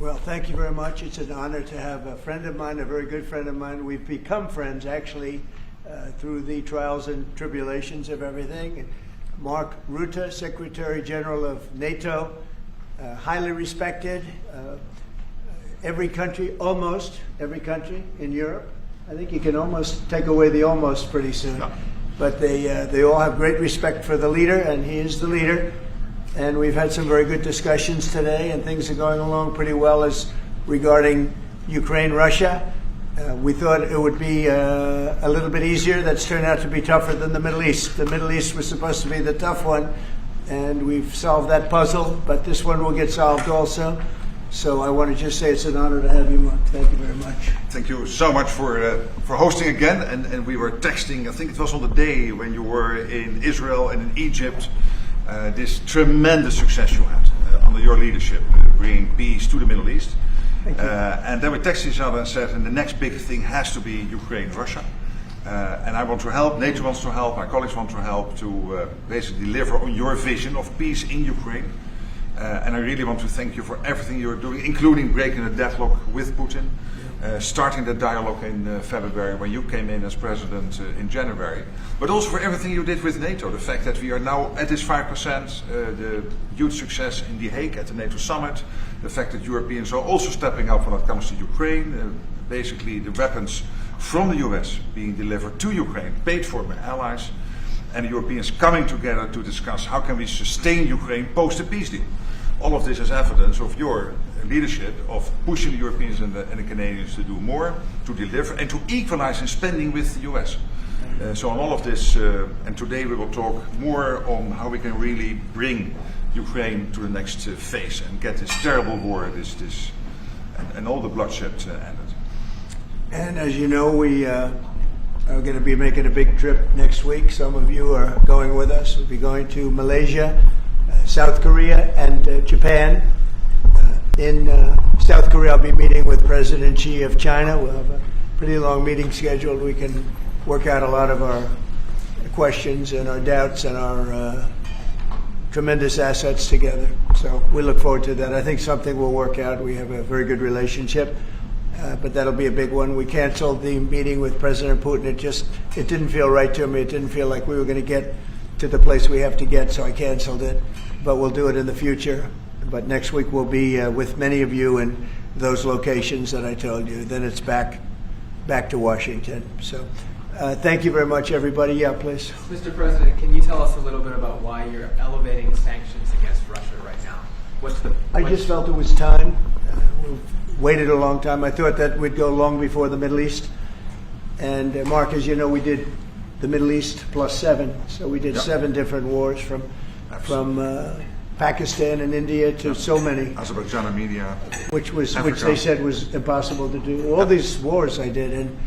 Well, thank you very much. It's an honor to have a friend of mine, a very good friend of mine. We've become friends, actually, through the trials and tribulations of everything. Mark Rutte, Secretary General of NATO, highly respected. Every country, almost every country in Europe. I think you can almost take away the almost pretty soon. No. But they all have great respect for the leader, and he is the leader. And we've had some very good discussions today, and things are going along pretty well as regarding Ukraine, Russia. We thought it would be a little bit easier. That's turned out to be tougher than the Middle East. The Middle East was supposed to be the tough one, and we've solved that puzzle, but this one will get solved also. So I want to just say it's an honor to have you, Mark. Thank you very much. Thank you so much for hosting again. And we were texting, I think it was on the day when you were in Israel and in Egypt, this tremendous success you had under your leadership, bringing peace to the Middle East. Thank you. And then we texted each other and said, and the next big thing has to be Ukraine, Russia. And I want to help, NATO wants to help, my colleagues want to help to basically deliver on your vision of peace in Ukraine. And I really want to thank you for everything you're doing, including breaking the deadlock with Putin, starting the dialogue in February when you came in as president in January, but also for everything you did with NATO, the fact that we are now at this 5%, the huge success in The Hague at the NATO summit, the fact that Europeans are also stepping up when it comes to Ukraine, basically the weapons from the US being delivered to Ukraine, paid for by allies, and the Europeans coming together to discuss how can we sustain Ukraine post the peace deal. All of this is evidence of your leadership of pushing the Europeans and the Canadians to do more, to deliver, and to equalize in spending with the US. So on all of this, and today we will talk more on how we can really bring Ukraine to the next phase and get this terrible war, and all the bloodshed ended. And as you know, we are going to be making a big trip next week. Some of you are going with us. We'll be going to Malaysia, South Korea, and Japan. In South Korea, I'll be meeting with President Xi of China. We'll have a pretty long meeting scheduled. We can work out a lot of our questions and our doubts and our tremendous assets together. So we look forward to that. I think something will work out. We have a very good relationship, but that'll be a big one. We canceled the meeting with President Putin. It didn't feel right to me. It didn't feel like we were going to get to the place we have to get, so I canceled it. But we'll do it in the future. But next week we'll be with many of you in those locations that I told you. Then it's back to Washington. So thank you very much, everybody. Yeah, please. Mr. President, can you tell us a little bit about why you're elevating sanctions against Russia right now? I just felt it was time. We've waited a long time. I thought that we'd go long before the Middle East. And Mark, as you know, we did the Middle East plus 7. So we did 7 different wars from Pakistan and India to so many. Azerbaijan, Armenia, which they said was impossible to do. All these wars I did, and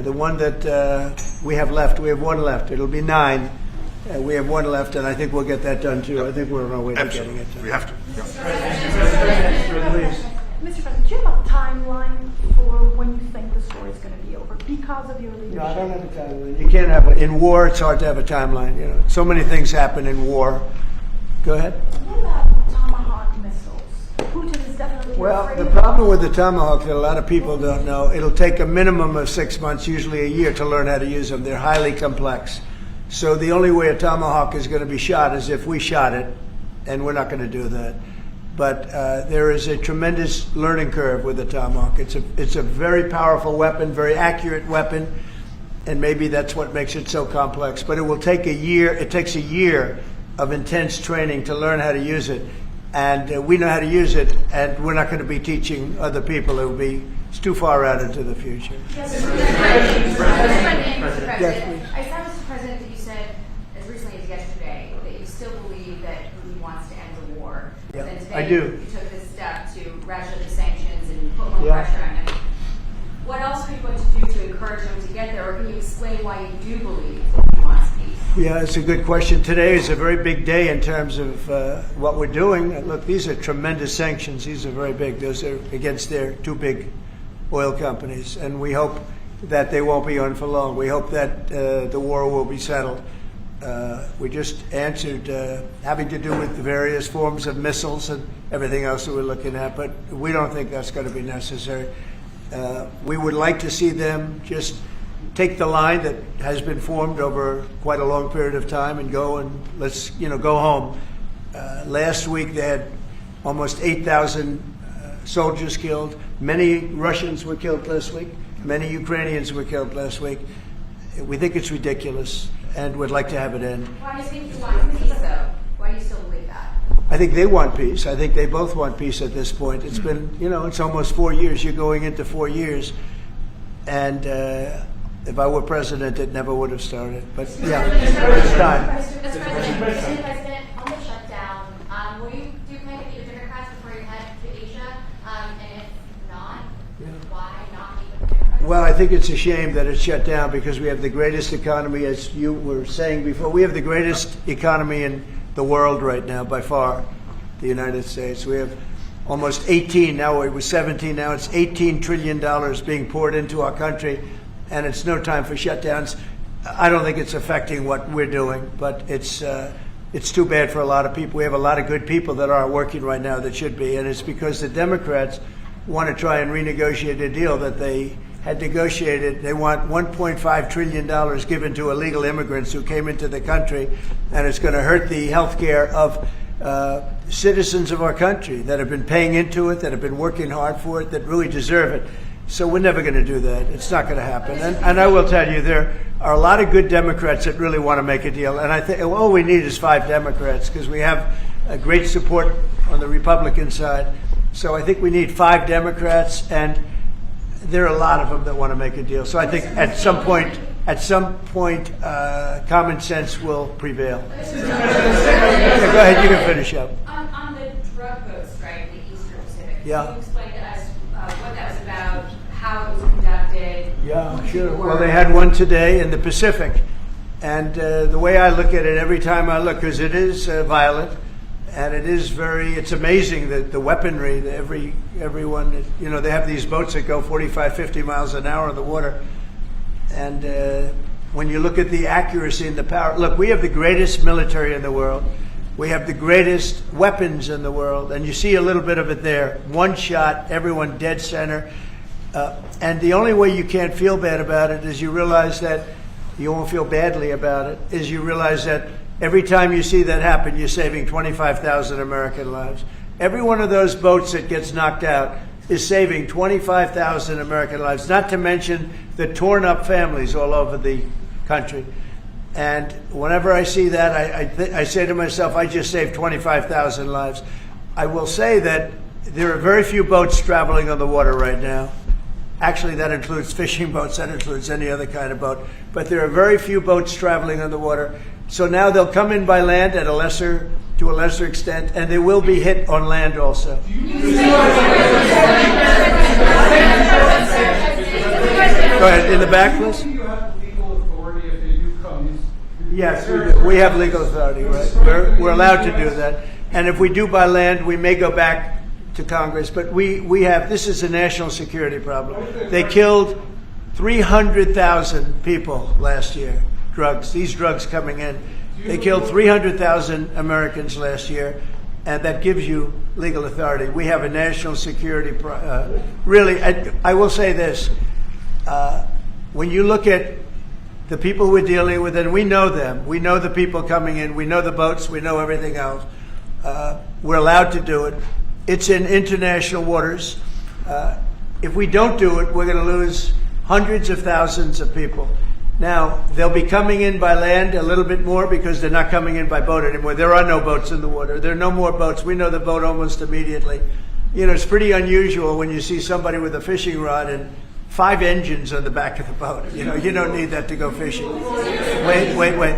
the one that we have left, we have 1 left. It'll be 9. We have 1 left, and I think we'll get that done too. I think we're on our way to getting it done. We have to. Yeah. Mr. President, do you have a timeline for when you think the story is going to be over because of your leadership? No, I don't have a timeline. You can't have in war. It's hard to have a timeline. You know, so many things happen in war. Go ahead. What about Tomahawk missiles? Putin is definitely afraid the problem with the Tomahawk that a lot of people don't know, it'll take a minimum of 6 months, usually a year, to learn how to use them. They're highly complex. So the only way a Tomahawk is going to be shot is if we shot it, and we're not going to do that. But there is a tremendous learning curve with the Tomahawk. It's a very powerful weapon, very accurate weapon, and maybe that's what makes it so complex. But it will take a year. It takes a year of intense training to learn how to use it. And we know how to use it, and we're not going to be teaching other people. It's too far out into the future. Yes, Mr. President. Yes, I saw, Mr. President, that you said as recently as yesterday that you still believe that Putin wants to end the war. Yeah, and today I do. You took this step to ratchet the sanctions and put more pressure on him. What else are you going to do to encourage him to get there, or can you explain why you do believe he wants peace? Yeah, it's a good question. Today is a very big day in terms of what we're doing. Look, these are tremendous sanctions. These are very big. Those are against their 2 big oil companies. And we hope that they won't be on for long. We hope that the war will be settled. We just answered having to do with the various forms of missiles and everything else that we're looking at, but we don't think that's going to be necessary. We would like to see them just take the line that has been formed over quite a long period of time and go and let's go home. Last week they had almost 8,000 soldiers killed. Many Russians were killed last week. Many Ukrainians were killed last week. We think it's ridiculous and would like to have it end. Why do you think you want peace, though? Why do you still believe that? I think they want peace. I think they both want peace at this point. It's been, it's almost 4 years. You're going into 4 years. And if I were president, it never would have started. But yeah, it's time. Mr. President, on the shutdown, do you plan to meet with Democrats before you head to Asia? And if not, why not meet with Democrats? Well, I think it's a shame that it's shut down because we have the greatest economy, as you were saying before. We have the greatest economy in the world right now, by far, the United States. We have almost 18, now it was 17, now it's $18 trillion being poured into our country, and it's no time for shutdowns. I don't think it's affecting what we're doing, but it's too bad for a lot of people. We have a lot of good people that aren't working right now that should be, and it's because the Democrats want to try and renegotiate a deal that they had negotiated. They want $1.5 trillion given to illegal immigrants who came into the country, and it's going to hurt the health care of citizens of our country that have been paying into it, that have been working hard for it, that really deserve it. So we're never going to do that. It's not going to happen. And I will tell you, there are a lot of good Democrats that really want to make a deal. And I think all we need is 5 Democrats because we have a great support on the Republican side. So I think we need 5 Democrats, and there are a lot of them that want to make a deal. So I think at some point, common sense will prevail. Yeah, go ahead, you can finish up. On the drug boat strike in the Eastern Pacific, Yeah. can you explain to us what that was about, how it was conducted? Yeah, sure. Well, they had one today in the Pacific. And the way I look at it every time I look, because it is violent, and it is it's amazing that the weaponry, that everyone, they have these boats that go 45, 50 miles an hour in the water. And when you look at the accuracy and the power, look, we have the greatest military in the world. We have the greatest weapons in the world. And you see a little bit of it there. One shot, everyone dead center. And the only way you can't feel bad about it is you realize that you won't feel badly about it, is you realize that every time you see that happen, you're saving 25,000 American lives. Every one of those boats that gets knocked out is saving 25,000 American lives, not to mention the torn up families all over the country. And whenever I see that, I say to myself, I just saved 25,000 lives. I will say that there are very few boats traveling on the water right now. Actually, that includes fishing boats, that includes any other kind of boat. But there are very few boats traveling on the water. So now they'll come in by land to a lesser extent, and they will be hit on land also. Go ahead, in the back, please. Do you have legal authority if they do come? Yes, we do. We have legal authority, right? We're allowed to do that. And if we do by land, we may go back to Congress. But we have, this is a national security problem. They killed 300,000 people last year. These drugs coming in. They killed 300,000 Americans last year, and that gives you legal authority. We have a national security really, I will say this. When you look at the people we're dealing with, and we know them, we know the people coming in, we know the boats, we know everything else. We're allowed to do it. It's in international waters. If we don't do it, we're going to lose hundreds of thousands of people. Now, they'll be coming in by land a little bit more because they're not coming in by boat anymore. There are no boats in the water. There are no more boats. We know the boat almost immediately. It's pretty unusual when you see somebody with a fishing rod and 5 engines on the back of the boat. You don't need that to go fishing. Wait.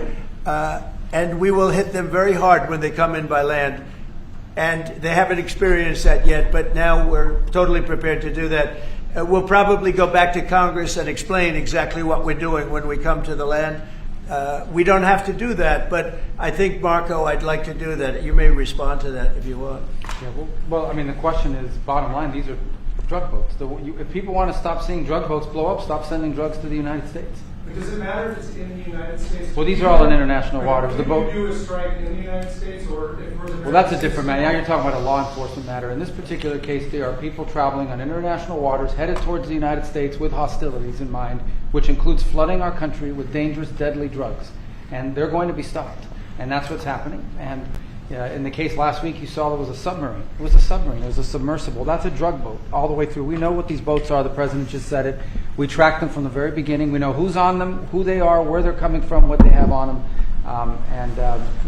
And we will hit them very hard when they come in by land. And they haven't experienced that yet, but now we're totally prepared to do that. We'll probably go back to Congress and explain exactly what we're doing when we come to the land. We don't have to do that, but I think, Marco, I'd like to do that. You may respond to that if you want. Yeah, well, I mean, the question is, bottom line, these are drug boats. If people want to stop seeing drug boats blow up, stop sending drugs to the United States. But does it matter if it's in the United States? Well, these are all in international waters. The Can boat. you do a strike in the United States, or if we're the Well, that's a different matter. Now you're talking about a law enforcement matter. In this particular case, there are people traveling on international waters headed towards the United States with hostilities in mind, which includes flooding our country with dangerous, deadly drugs. And they're going to be stopped. And that's what's happening. And in the case last week, you saw there was a submarine. It was a submarine. It was a submersible. That's a drug boat all the way through. We know what these boats are. The president just said it. We track them from the very beginning. We know who's on them, who they are, where they're coming from, what they have on them.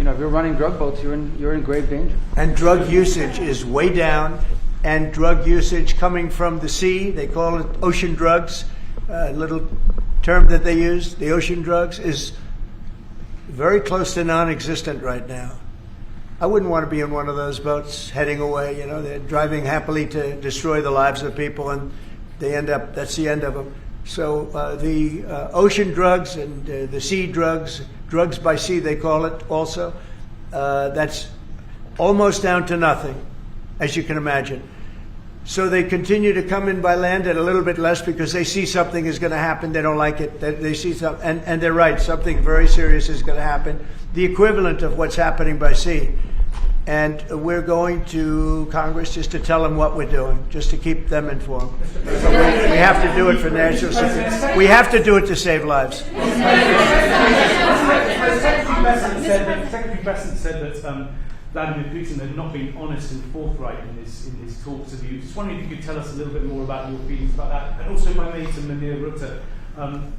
If you're running drug boats, you're in grave danger. And drug usage is way down, and drug usage coming from the sea, they call it ocean drugs, a little term that they use, the ocean drugs, is very close to non-existent right now. I wouldn't want to be in one of those boats heading away. They're driving happily to destroy the lives of people, and that's the end of them. So the ocean drugs and the sea drugs, drugs by sea they call it also, that's almost down to nothing, as you can imagine. So they continue to come in by land at a little bit less because they see something is going to happen. They don't like it. They see something, and they're right. Something very serious is going to happen. The equivalent of what's happening by sea. And we're going to Congress just to tell them what we're doing, just to keep them informed. We have to do it for national security. We have to do it to save lives. Secretary Bessent said that Vladimir Putin had not been honest and forthright in his talks with you. Just wondering if you could tell us a little bit more about your feelings about that, and also, if I may, to Rutte,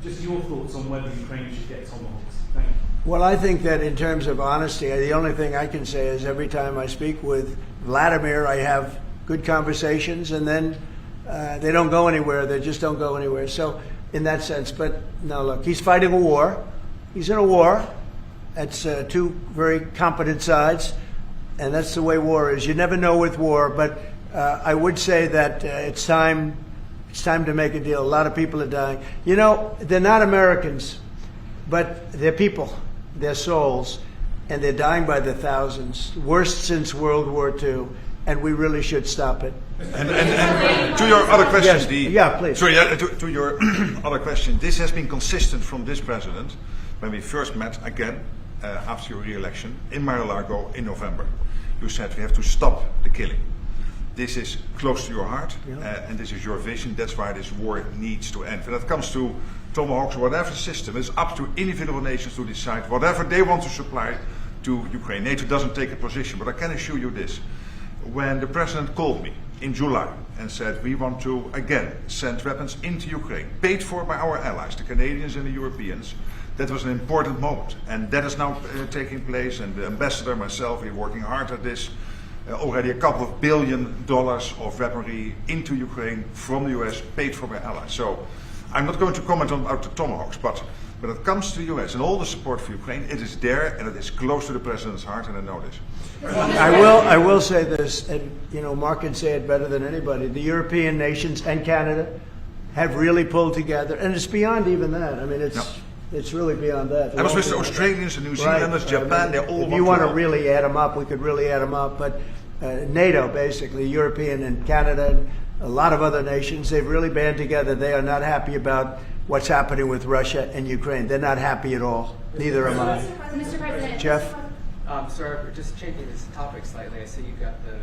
just your thoughts on whether Ukraine should get Tomahawks. Thank you. Well, I think that in terms of honesty, the only thing I can say is every time I speak with Vladimir, I have good conversations, and then they don't go anywhere. They just don't go anywhere. So in that sense, but no, look, he's fighting a war. He's in a war. That's two very competent sides, and that's the way war is. You never know with war, but I would say that it's time to make a deal. A lot of people are dying. They're not Americans, but they're people. Their souls, and they're dying by the thousands, worst since World War II, and we really should stop it. And to your other question, yes. Please. Sorry, to your other question, this has been consistent from this president when we first met again after your re-election in Mar-a-Lago in November. You said we have to stop the killing. This is close to your heart, and this is your vision. That's why this war needs to end. When it comes to Tomahawks, whatever system, it's up to individual nations to decide whatever they want to supply to Ukraine. NATO doesn't take a position, but I can assure you this. When the president called me in July and said we want to again send weapons into Ukraine, paid for by our allies, the Canadians and the Europeans, that was an important moment. And that is now taking place, and the ambassador, myself, we're working hard at this. Already a couple of $1 billion of weaponry into Ukraine from the US, paid for by allies. So I'm not going to comment on the Tomahawks, but when it comes to the US and all the support for Ukraine, it is there and it is close to the president's heart, and I know this. I will say this, and Mark can say it better than anybody. The European nations and Canada have really pulled together, and it's beyond even that. I mean, it's really beyond that. I was with the Australians, the New Zealanders, Japan. They all. If you want to really add them up, we could really add them up. But NATO, basically, European and Canada, and a lot of other nations, they've really band together. They are not happy about what's happening with Russia and Ukraine. They're not happy at all. Neither am I. Mr. President. Jeff? Sir, just changing this topic slightly. I see you've got the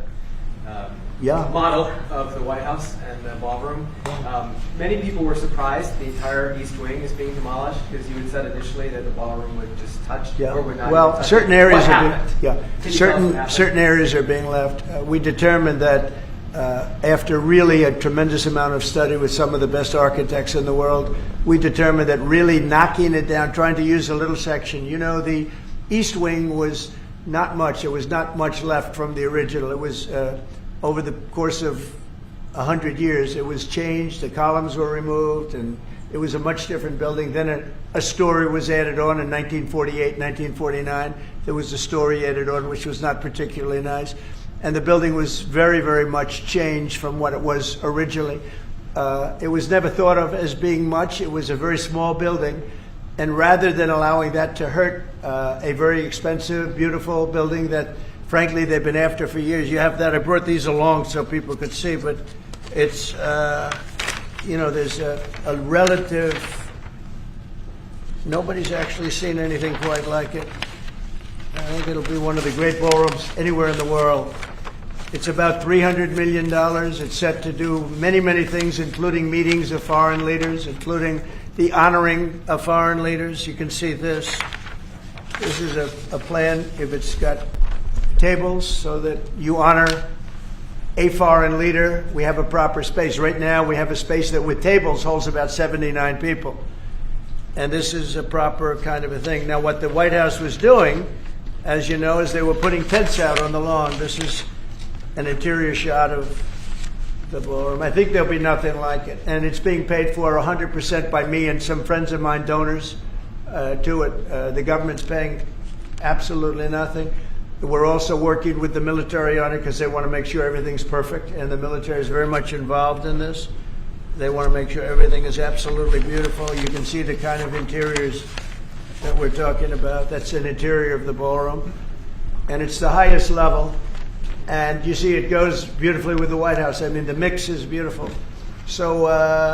model of the White House and the ballroom. Many people were surprised the entire East Wing is being demolished, because you had said initially that the ballroom would just touch or would not. Well, touch certain it. areas What certain areas are being left. We determined that after really a tremendous amount of study with some of the best architects in the world, we determined that really knocking it down, trying to use a little section. The East Wing was not much. There was not much left from the original. It was over the course of 100 years, it was changed. The columns were removed, and it was a much different building. Then a story was added on in 1948, 1949. There was a story added on, which was not particularly nice. And the building was very, very much changed from what it was originally. It was never thought of as being much. It was a very small building. And rather than allowing that to hurt a very expensive, beautiful building that, frankly, they've been after for years. You have that. I brought these along so people could see, but it's, there's a relative Nobody's actually seen anything quite like it. I think it'll be one of the great ballrooms anywhere in the world. It's about $300 million. It's set to do many, many things, including meetings of foreign leaders, including the honoring of foreign leaders. You can see this. This is a plan. If it's got tables so that you honor a foreign leader, we have a proper space. Right now, we have a space that with tables holds about 79 people. And this is a proper kind of a thing. Now, what the White House was doing, as you know, is they were putting tents out on the lawn. This is an interior shot of the ballroom. I think there'll be nothing like it. And it's being paid for 100% by me and some friends of mine, donors to it. The government's paying absolutely nothing. We're also working with the military on it because they want to make sure everything's perfect. And the military is very much involved in this. They want to make sure everything is absolutely beautiful. You can see the kind of interiors that we're talking about. That's an interior of the ballroom. And it's the highest level. And you see it goes beautifully with the White House. I mean, the mix is beautiful. So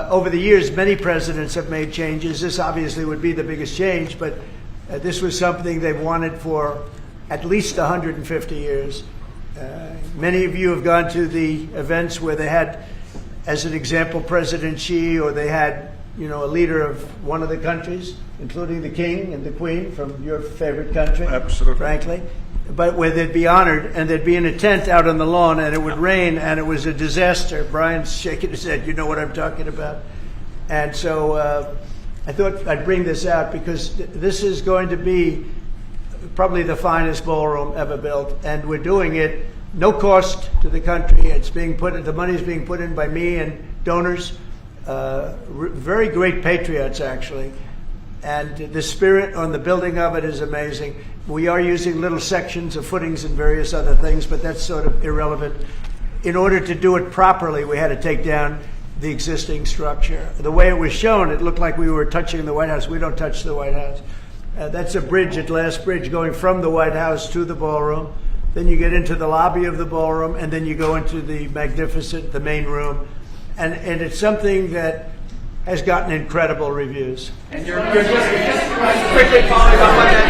over the years, many presidents have made changes. This obviously would be the biggest change, but this was something they've wanted for at least 150 years. Many of you have gone to the events where they had, as an example, President Xi, or they had, you know, a leader of one of the countries, including the king and the queen from your favorite country. Absolutely. Frankly. But where they'd be honored, and they'd be in a tent out on the lawn, and it would rain, and it was a disaster. Brian's shaking his head. You know what I'm talking about. And so I thought I'd bring this out because this is going to be probably the finest ballroom ever built, and we're doing it no cost to the country. It's being put. The money is being put in by me and donors, very great patriots actually, and the spirit on the building of it is amazing. We are using little sections of footings and various other things, but that's sort of irrelevant. In order to do it properly, we had to take down the existing structure. The way it was shown, it looked like we were touching the White House. We don't touch the White House. That's a bridge, a glass bridge, going from the White House to the ballroom. Then you get into the lobby of the ballroom, and then you go into the magnificent, the main room. And it's something that has gotten incredible reviews. And you're just quickly following up on that,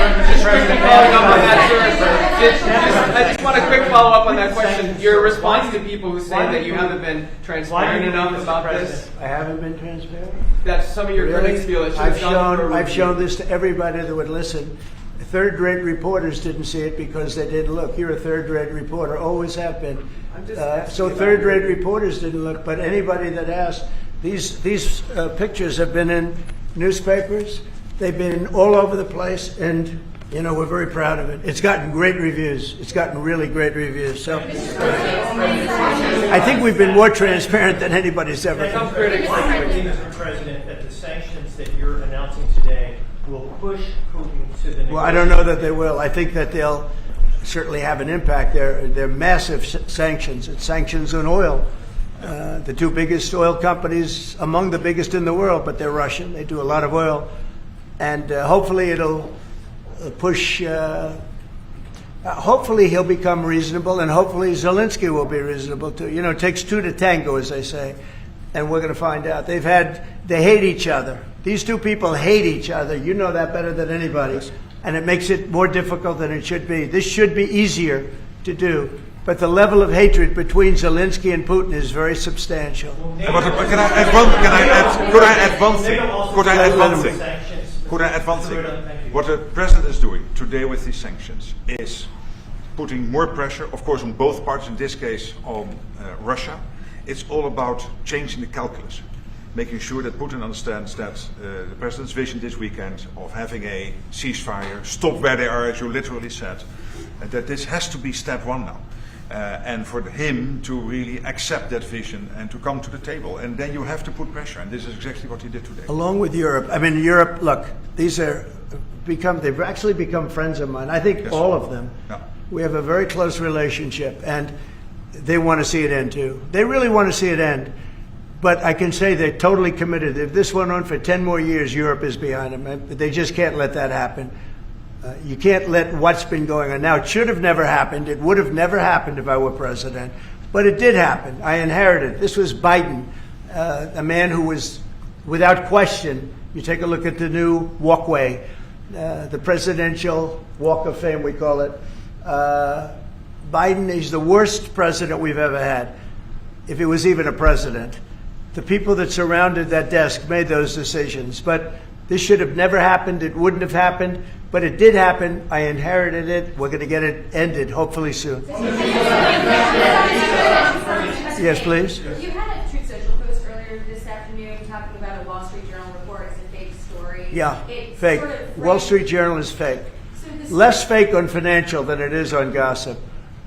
I just want a quick follow-up on that question. Your response to people who say that you haven't been transparent enough about this? I haven't been transparent? That some of your critics feel it should have gone for a I've review. shown this to everybody that would listen. Third-rate reporters didn't see it because they didn't look. You're a third-rate reporter, always have been. So third-rate reporters didn't look, but anybody that asked, these pictures have been in newspapers. They've been all over the place, and you know we're very proud of it. It's gotten great reviews. It's gotten really great reviews. So I think we've been more transparent than anybody's ever been. Some critics Mr. President, that the sanctions that you're announcing today will push Putin to the. Well, I don't know that they will. I think that they'll certainly have an impact. They're massive sanctions. It's sanctions on oil. The two biggest oil companies, among the biggest in the world, but they're Russian. They do a lot of oil. And hopefully it'll push, hopefully he'll become reasonable, and hopefully Zelensky will be reasonable too. You know, it takes two to tango, as they say. And we're going to find out. They hate each other. These two people hate each other. You know that better than anybody. Yes. And it makes it more difficult than it should be. This should be easier to do. But the level of hatred between Zelensky and Putin is very substantial. Could I add one thing? What the president is doing today with these sanctions is putting more pressure, of course, on both parties, in this case on Russia. It's all about changing the calculus, making sure that Putin understands that the president's vision this weekend of having a ceasefire, stop where they are, as you literally said, that this has to be step one now. And for him to really accept that vision and to come to the table. And then you have to put pressure, and this is exactly what he did today. Along with Europe. I mean, Europe, look, they've actually become friends of mine. I think yes. All of them. Yeah. We have a very close relationship, and they want to see it end too. They really want to see it end. But I can say they're totally committed. If this went on for 10 more years, Europe is behind them. They just can't let that happen. You can't let what's been going on. Now, it should have never happened. It would have never happened if I were president. But it did happen. I inherited. This was Biden, a man who was without question, you take a look at the new walkway, the presidential walk of fame, we call it. Biden is the worst president we've ever had, if he was even a president. The people that surrounded that desk made those decisions. But this should have never happened. It wouldn't have happened. But it did happen. I inherited it. We're going to get it ended, hopefully soon. Yes, please. You had a Truth Social post earlier this afternoon talking about a Wall Street Journal report as a fake story. Yeah, It fake. sort of Wall Street Journal is fake. So this- Less fake on financial than it is on gossip.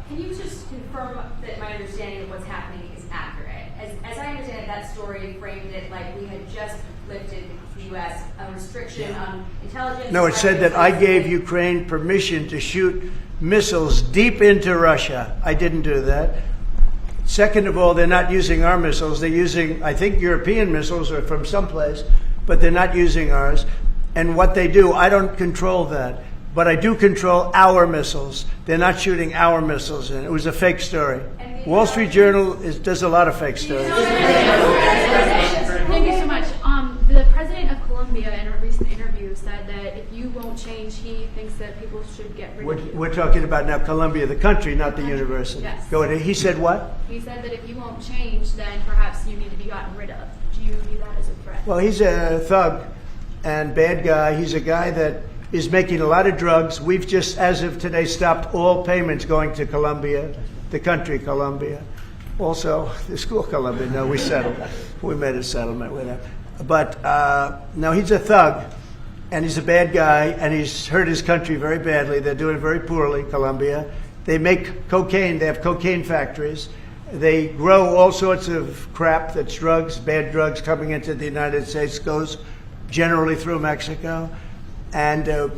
Can you just confirm that my understanding of what's happening is accurate? As I understand it, that story framed it like we had just lifted the U.S. a restriction on intelligence. No, it said that I gave Ukraine permission to shoot missiles deep into Russia. I didn't do that. Second of all, they're not using our missiles. They're using, I think, European missiles or from someplace, but they're not using ours. And what they do, I don't control that. But I do control our missiles. They're not shooting our missiles in. It was a fake story. Wall Street Journal does a lot of fake stories. Thank you so much. The president of Colombia in a recent interview said that if you won't change, he thinks that people should get rid of you. We're talking about now Colombia, the country, not the university. Yes. Go ahead. He said what? He said that if you won't change, then perhaps you need to be gotten rid of. Do you view that as a threat? Well, he's a thug and bad guy. He's a guy that is making a lot of drugs. We've just, as of today, stopped all payments going to Colombia, the country Colombia. Also, the school Colombia. No, we settled. We made a settlement with him. But no, he's a thug, and he's a bad guy, and he's hurt his country very badly. They're doing very poorly, Colombia. They make cocaine. They have cocaine factories. They grow all sorts of crap that's drugs, bad drugs coming into the United States, goes generally through Mexico. And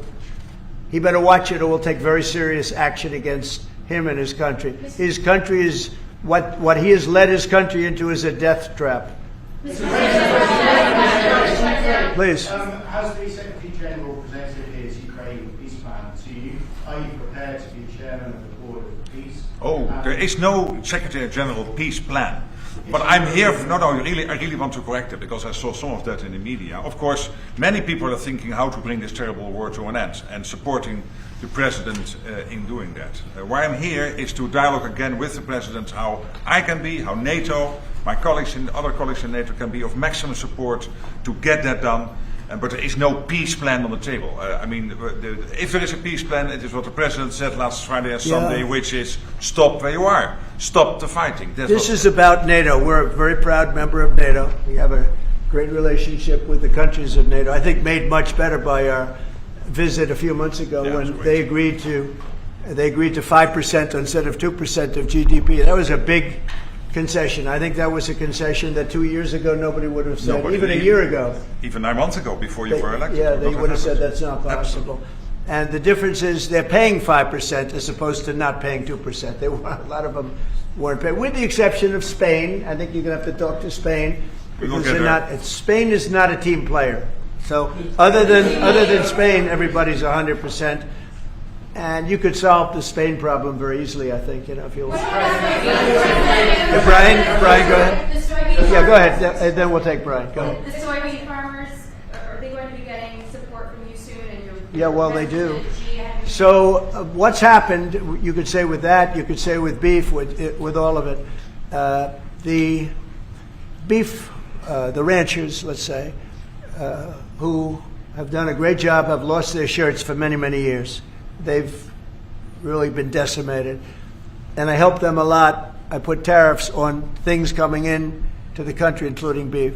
he better watch it or we'll take very serious action against him and his country. His country is, what he has led his country into is a death trap. Please. Has the Secretary General presented his Ukraine peace plan to you? Are you prepared to be chairman of the board of peace? Oh, there is no Secretary General peace plan. But I'm here, I really want to correct it because I saw some of that in the media. Of course, many people are thinking how to bring this terrible war to an end and supporting the President in doing that. Why I'm here is to dialogue again with the President how I can be, how NATO, my colleagues and other colleagues in NATO can be of maximum support to get that done. But there is no peace plan on the table. If there is a peace plan, it is what the President said last Friday and Sunday, which is stop where you are. Stop the fighting. This is about NATO. We're a very proud member of NATO. We have a great relationship with the countries of NATO. I think made much better by our visit a few months ago when they agreed to 5% instead of 2% of GDP. That was a big concession. I think that was a concession that 2 years ago nobody would have said, even a year ago. Even 9 months ago, before you were elected. Yeah, they would have said that's not possible. Absolutely. And the difference is they're paying 5% as opposed to not paying 2%. A lot of them weren't paying, with the exception of Spain. I think you're going to have to talk to Spain because Spain is not a team player. So other than Spain, everybody's 100%. And you could solve the Spain problem very easily, I think, if you want. Brian, go ahead. Yeah, go ahead. And then we'll take Brian. Go ahead. The soybean farmers, are they going to be getting support from you soon? Yeah, well, they do. So what's happened, you could say with that, you could say with beef, with all of it. The beef, the ranchers, let's say, who have done a great job, have lost their shirts for many, many years. They've really been decimated. And I helped them a lot. I put tariffs on things coming in to the country, including beef.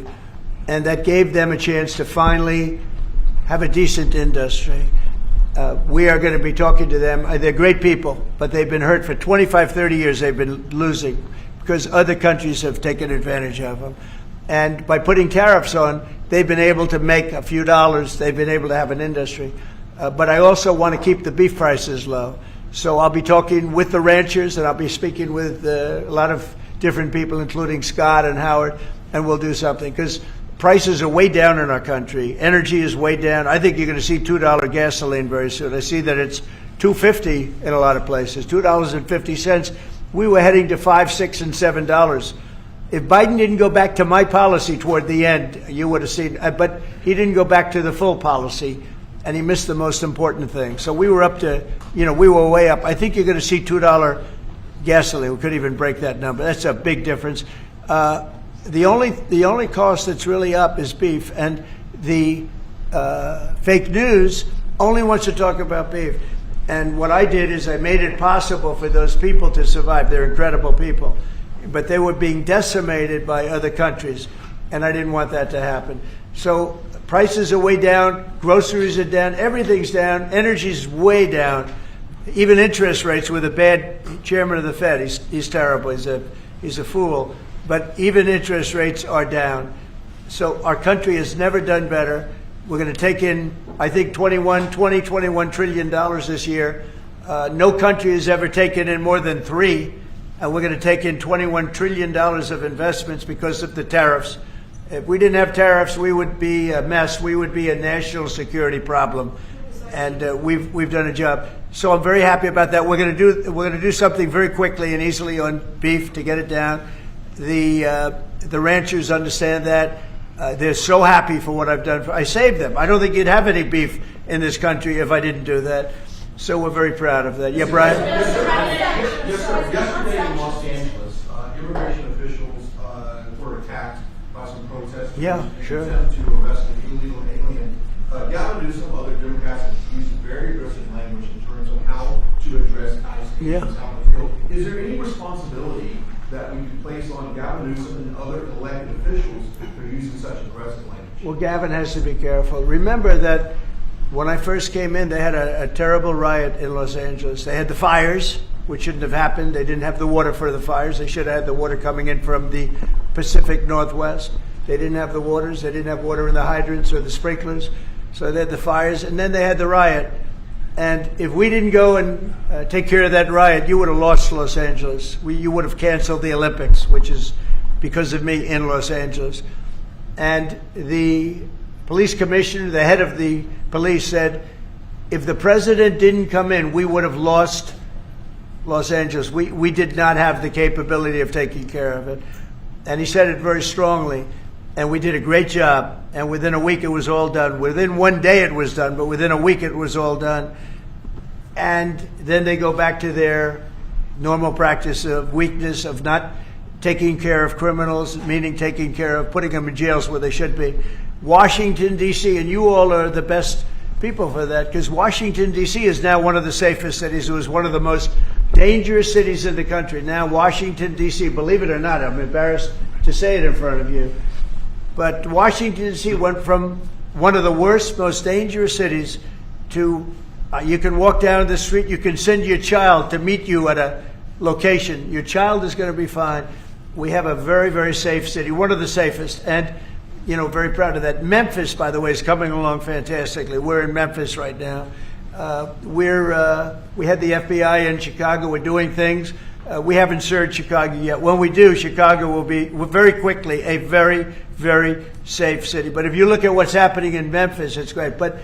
And that gave them a chance to finally have a decent industry. We are going to be talking to them. They're great people, but they've been hurt for 25, 30 years. They've been losing because other countries have taken advantage of them. And by putting tariffs on, they've been able to make a few dollars. They've been able to have an industry. But I also want to keep the beef prices low. So I'll be talking with the ranchers, and I'll be speaking with a lot of different people, including Scott and Howard, and we'll do something. Because prices are way down in our country. Energy is way down. I think you're going to see $2 gasoline very soon. I see that it's $2.50 in a lot of places, $2.50. We were heading to $5, $6, and $7 If Biden didn't go back to my policy toward the end, you would have seen, but he didn't go back to the full policy, and he missed the most important thing. So we were up to, we were way up. I think you're going to see $2 gasoline. We couldn't even break that number. That's a big difference. The only cost that's really up is beef, and the fake news only wants to talk about beef. And what I did is I made it possible for those people to survive. They're incredible people. But they were being decimated by other countries, and I didn't want that to happen. So prices are way down, groceries are down, everything's down, energy's way down. Even interest rates with a bad chairman of the Fed. He's terrible. He's a fool. But even interest rates are down. So our country has never done better. We're going to take in, I think, $21 trillion this year. No country has ever taken in more than $3. And we're going to take in $21 trillion of investments because of the tariffs. If we didn't have tariffs, we would be a mess. We would be a national security problem. And we've done a job. So I'm very happy about that. We're going to do something very quickly and easily on beef to get it down. The ranchers understand that. They're so happy for what I've done. I saved them. I don't think you'd have any beef in this country if I didn't do that. So we're very proud of that. Yeah, Brian? Yes, sir. Yesterday in Los Angeles, immigration officials were attacked by some protesters. Yeah, sure. In attempt to arrest an illegal alien. Gavin Newsom, other Democrats have used very aggressive language in terms of how to address ICE agents out in the field. Is there any responsibility that we can place on Gavin Newsom and other elected officials for using such aggressive language? Well, Gavin has to be careful. Remember that when I first came in, they had a terrible riot in Los Angeles. They had the fires, which shouldn't have happened. They didn't have the water for the fires. They should have had the water coming in from the Pacific Northwest. They didn't have the waters. They didn't have water in the hydrants or the sprinklers. So they had the fires, and then they had the riot. And if we didn't go and take care of that riot, you would have lost Los Angeles. You would have canceled the Olympics, which is because of me in Los Angeles. And the police commissioner, the head of the police, said, if the president didn't come in, we would have lost Los Angeles. We did not have the capability of taking care of it. And he said it very strongly. And we did a great job. And within a week, it was all done. Within one day, it was done. But within a week, it was all done. And then they go back to their normal practice of weakness, of not taking care of criminals, meaning taking care of putting them in jails where they should be. Washington, D.C., and you all are the best people for that, because Washington, D.C. is now one of the safest cities. It was one of the most dangerous cities in the country. Now Washington, D.C., believe it or not, I'm embarrassed to say it in front of you, but Washington, D.C. went from one of the worst, most dangerous cities to you can walk down the street, you can send your child to meet you at a location. Your child is going to be fine. We have a very, very safe city, one of the safest, and very proud of that. Memphis, by the way, is coming along fantastically. We're in Memphis right now. We had the FBI in Chicago. We're doing things. We haven't served Chicago yet. When we do, Chicago will be very quickly a very, very safe city. But if you look at what's happening in Memphis, it's great. But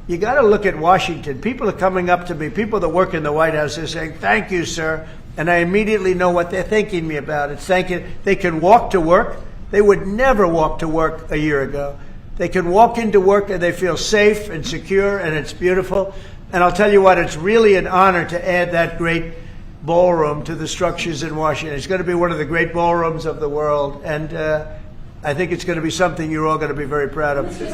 you got to look at Washington. People are coming up to me, people that work in the White House, they're saying, thank you, sir. And I immediately know what they're thanking me about. It's thanking, they can walk to work. They would never walk to work a year ago. They can walk into work and they feel safe and secure, and it's beautiful. And I'll tell you what, it's really an honor to add that great ballroom to the structures in Washington. It's going to be one of the great ballrooms of the world. And I think it's going to be something you're all going to be very proud of. That's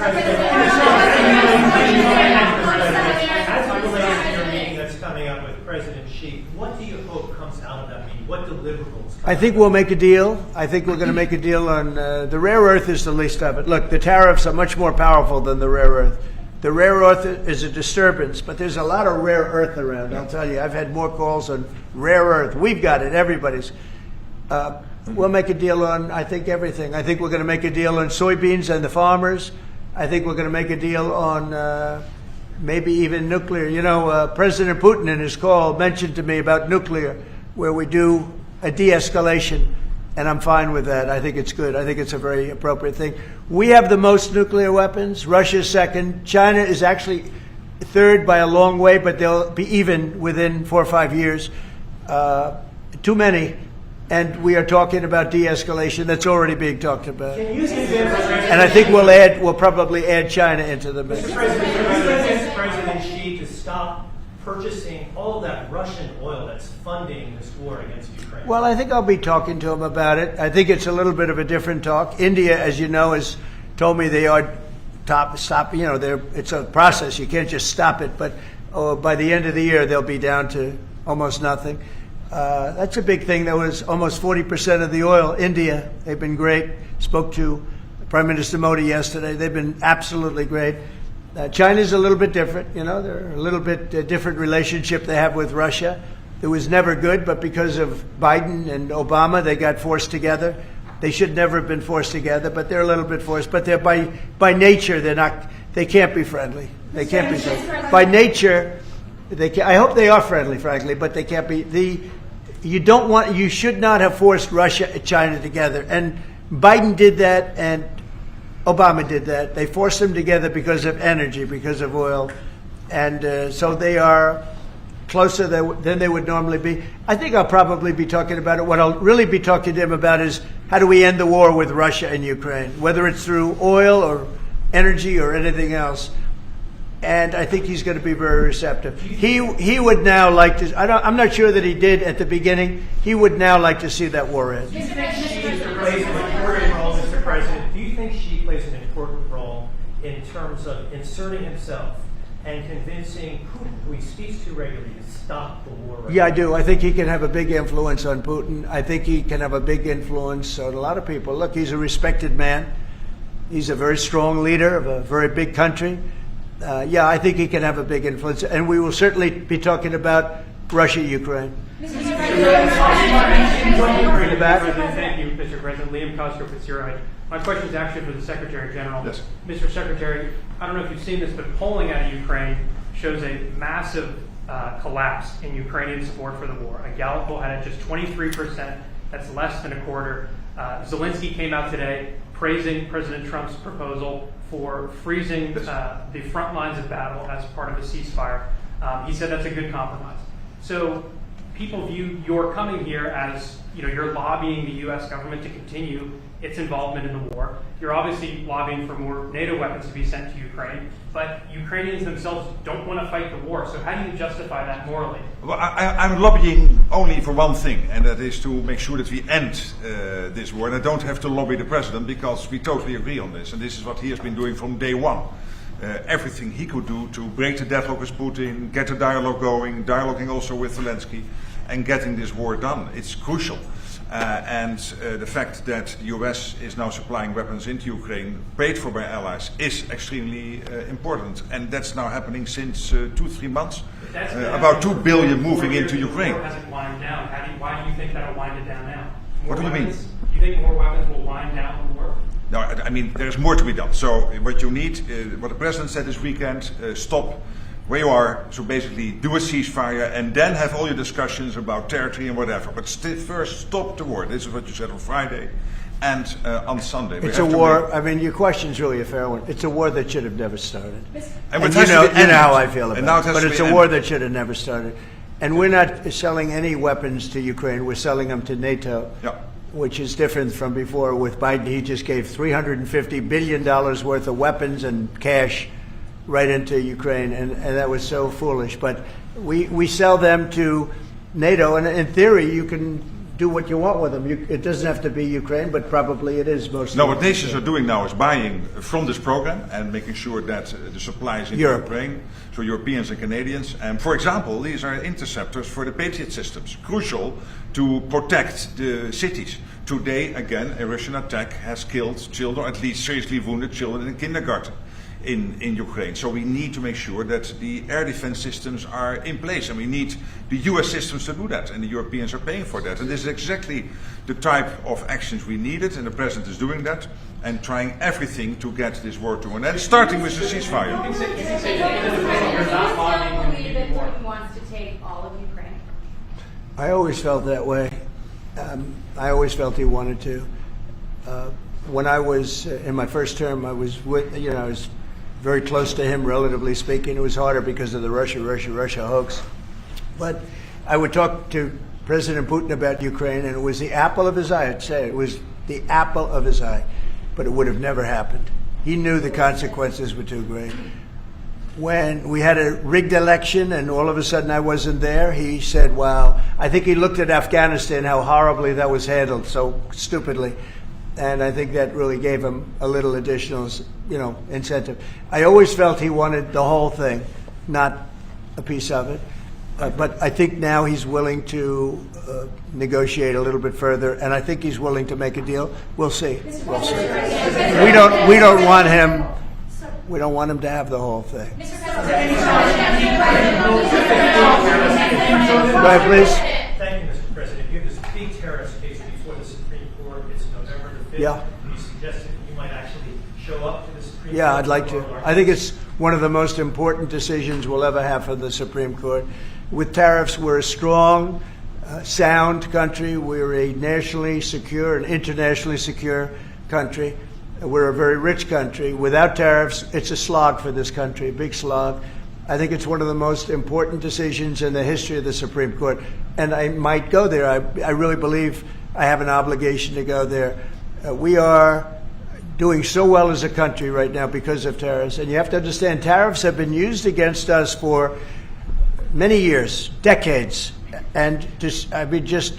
coming up with President Xi. What do you hope comes out of that meeting? What deliverables? I think we'll make a deal. I think we're going to make a deal on the rare earth is the least of it. Look, the tariffs are much more powerful than the rare earth. The rare earth is a disturbance, but there's a lot of rare earth around. I'll tell you, I've had more calls on rare earth. We've got it. Everybody's. We'll make a deal on, I think, everything. I think we're going to make a deal on soybeans and the farmers. I think we're going to make a deal on maybe even nuclear. President Putin in his call mentioned to me about nuclear, where we do a de-escalation, and I'm fine with that. I think it's good. I think it's a very appropriate thing. We have the most nuclear weapons. Russia's second. China is actually third by a long way, but they'll be even within 4 or 5 years. Too many. and we are talking about de-escalation. That's already being talked about. Can you convince And I think we'll probably add China into the mix. Mr. President, can you convince President Xi to stop purchasing all of that Russian oil that's funding this war against Ukraine? Well, I think I'll be talking to him about it. I think it's a little bit of a different talk. India, as you know, has told me they are stop. You know, it's a process. You can't just stop it. But by the end of the year, they'll be down to almost nothing. That's a big thing. That was almost 40% of the oil. India, they've been great. Spoke to Prime Minister Modi yesterday. They've been absolutely great. China's a little bit different. You know, they're a little bit different relationship they have with Russia. It was never good, but because of Biden and Obama, they got forced together. They should never have been forced together, but they're a little bit forced. But they're by nature, they're not. They can't be friendly. They can't be friendly. By nature, they can, I hope they are friendly, frankly, but they can't be. You should not have forced Russia and China together. And Biden did that, and Obama did that. They forced them together because of energy, because of oil. And so they are closer than they would normally be. I think I'll probably be talking about it. What I'll really be talking to him about is how do we end the war with Russia and Ukraine, whether it's through oil or energy or anything else. And I think he's going to be very receptive. He would now like to. I'm not sure that he did at the beginning. He would now like to see that war end. Do you think Xi plays an important role, Mr. President? Do you think Xi plays an important role in terms of inserting himself and convincing Putin, who he speaks to regularly, to stop the war? Yeah, I do. I think he can have a big influence on Putin. I think he can have a big influence on a lot of people. Look, he's a respected man. He's a very strong leader of a very big country. Yeah, I think he can have a big influence, and we will certainly be talking about Russia-Ukraine. Thank you, Mr. President. Liam Cosgrove with Zero. My question is actually for the Secretary General. Yes. Mr. Secretary, I don't know if you've seen this, but polling out of Ukraine shows a massive collapse in Ukrainian support for the war. A Gallup poll had it just 23%. That's less than a quarter. Zelensky came out today praising President Trump's proposal for freezing the front lines of battle as part of a ceasefire. He said that's a good compromise. So people view your coming here as, you're lobbying the U.S. government to continue its involvement in the war. You're obviously lobbying for more NATO weapons to be sent to Ukraine, but Ukrainians themselves don't want to fight the war. So how do you justify that morally? Well, I'm lobbying only for one thing, and that is to make sure that we end this war. And I don't have to lobby the president because we totally agree on this. And this is what he has been doing from day one. Everything he could do to break the deadlock with Putin, get the dialogue going, dialoguing also with Zelensky, and getting this war done. It's crucial. And the fact that the US is now supplying weapons into Ukraine, paid for by allies, is extremely important. And that's now happening since 2-3 months. About 2 billion moving into Ukraine. The war hasn't wound down. Why do you think that'll wind it down now? What do you mean? Do you think more weapons will wind down the war? No, I mean, there's more to be done. So what you need, what the president said this weekend, stop where you are, so basically do a ceasefire and then have all your discussions about territory and whatever. But first, stop the war. This is what you said on Friday and on Sunday. It's a war. I mean, your question's really a fair one. It's a war that should have never started. And you know how I feel about it. But it's a war that should have never started. And we're not selling any weapons to Ukraine. We're selling them to NATO. Yeah. Which is different from before with Biden. He just gave $350 billion worth of weapons and cash right into Ukraine, and that was so foolish. But we sell them to NATO, and in theory, you can do what you want with them. It doesn't have to be Ukraine, but probably it is mostly. No, what nations are doing now is buying from this program and making sure that the supply is in Ukraine, so Europeans and Canadians. And for example, these are interceptors for the Patriot systems, crucial to protect the cities. Today, again, a Russian attack has killed children, at least seriously wounded children in kindergarten in Ukraine. So we need to make sure that the air defense systems are in place, and we need the US systems to do that, and the Europeans are paying for that. And this is exactly the type of actions we needed, and the President is doing that and trying everything to get this war to an end, starting with the ceasefire. You still believe that Putin wants to take all of Ukraine? I always felt that way. I always felt he wanted to. When I was in my first term, I was I was very close to him, relatively speaking. It was harder because of the Russia hoax. But I would talk to President Putin about Ukraine, and it was the apple of his eye. I'd say it was the apple of his eye, but it would have never happened. He knew the consequences were too great. When we had a rigged election and all of a sudden I wasn't there, he said, wow, I think he looked at Afghanistan, how horribly that was handled, so stupidly. And I think that really gave him a little additional, incentive. I always felt he wanted the whole thing, not a piece of it. But I think now he's willing to negotiate a little bit further, and I think he's willing to make a deal. We'll see. We'll see. We don't want him. We don't want him to have the whole thing. Go ahead, please. Thank you, Mr. President. You have this big tariffs case before the Supreme Court. It's November the 5th. Yeah. You suggested you might actually show up to the Supreme Court. Yeah, I'd like to. I think it's one of the most important decisions we'll ever have from the Supreme Court. With tariffs, we're a strong, sound country. We're a nationally secure and internationally secure country. We're a very rich country. Without tariffs, it's a slog for this country, a big slog. I think it's one of the most important decisions in the history of the Supreme Court. And I might go there. I really believe I have an obligation to go there. We are doing so well as a country right now because of tariffs. And you have to understand, tariffs have been used against us for many years, decades. And just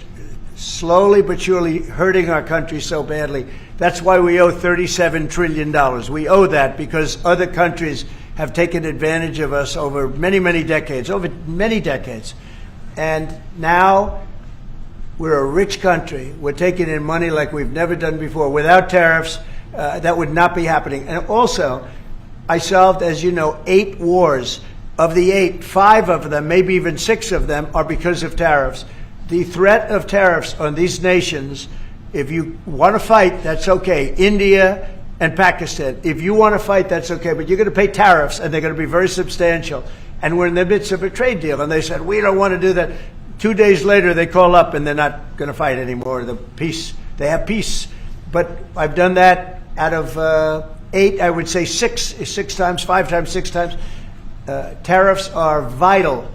slowly but surely hurting our country so badly. That's why we owe $37 trillion. We owe that because other countries have taken advantage of us over many, many decades, And now we're a rich country. We're taking in money like we've never done before. Without tariffs, that would not be happening. And also, I solved, as you know, 8 wars. Of the 8, 5 of them, maybe even 6 of them, are because of tariffs. The threat of tariffs on these nations, if you want to fight, that's okay. India and Pakistan. If you want to fight, that's okay. But you're going to pay tariffs, and they're going to be very substantial. And we're in the midst of a trade deal. And they said, we don't want to do that. 2 days later, they call up, and they're not going to fight anymore. They have peace. But I've done that out of 8, I would say 6 times, 5 times, 6 times. Tariffs are vital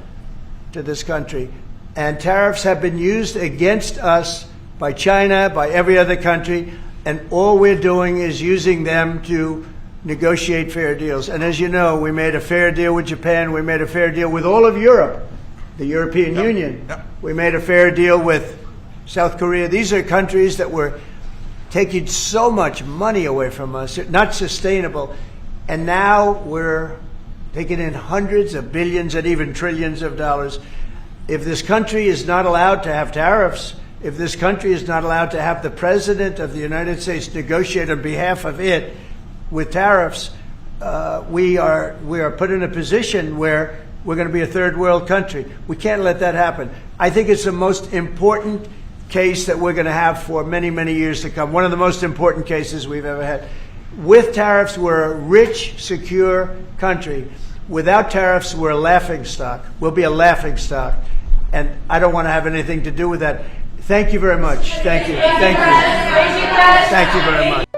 to this country. And tariffs have been used against us by China, by every other country, and all we're doing is using them to negotiate fair deals. And as you know, we made a fair deal with Japan, we made a fair deal with all of Europe, the European Union. We made a fair deal with South Korea. These are countries that were taking so much money away from us, not sustainable. And now we're taking in hundreds of billions and even trillions of dollars. If this country is not allowed to have tariffs, if this country is not allowed to have the President of the United States negotiate on behalf of it with tariffs, we are put in a position where we're going to be a third world country. We can't let that happen. I think it's the most important case that we're going to have for many, many years to come. One of the most important cases we've ever had. With tariffs, we're a rich, secure country. Without tariffs, we're a laughingstock. We'll be a laughingstock. And I don't want to have anything to do with that. Thank you very much. Thank you. Thank you. Thank you very much.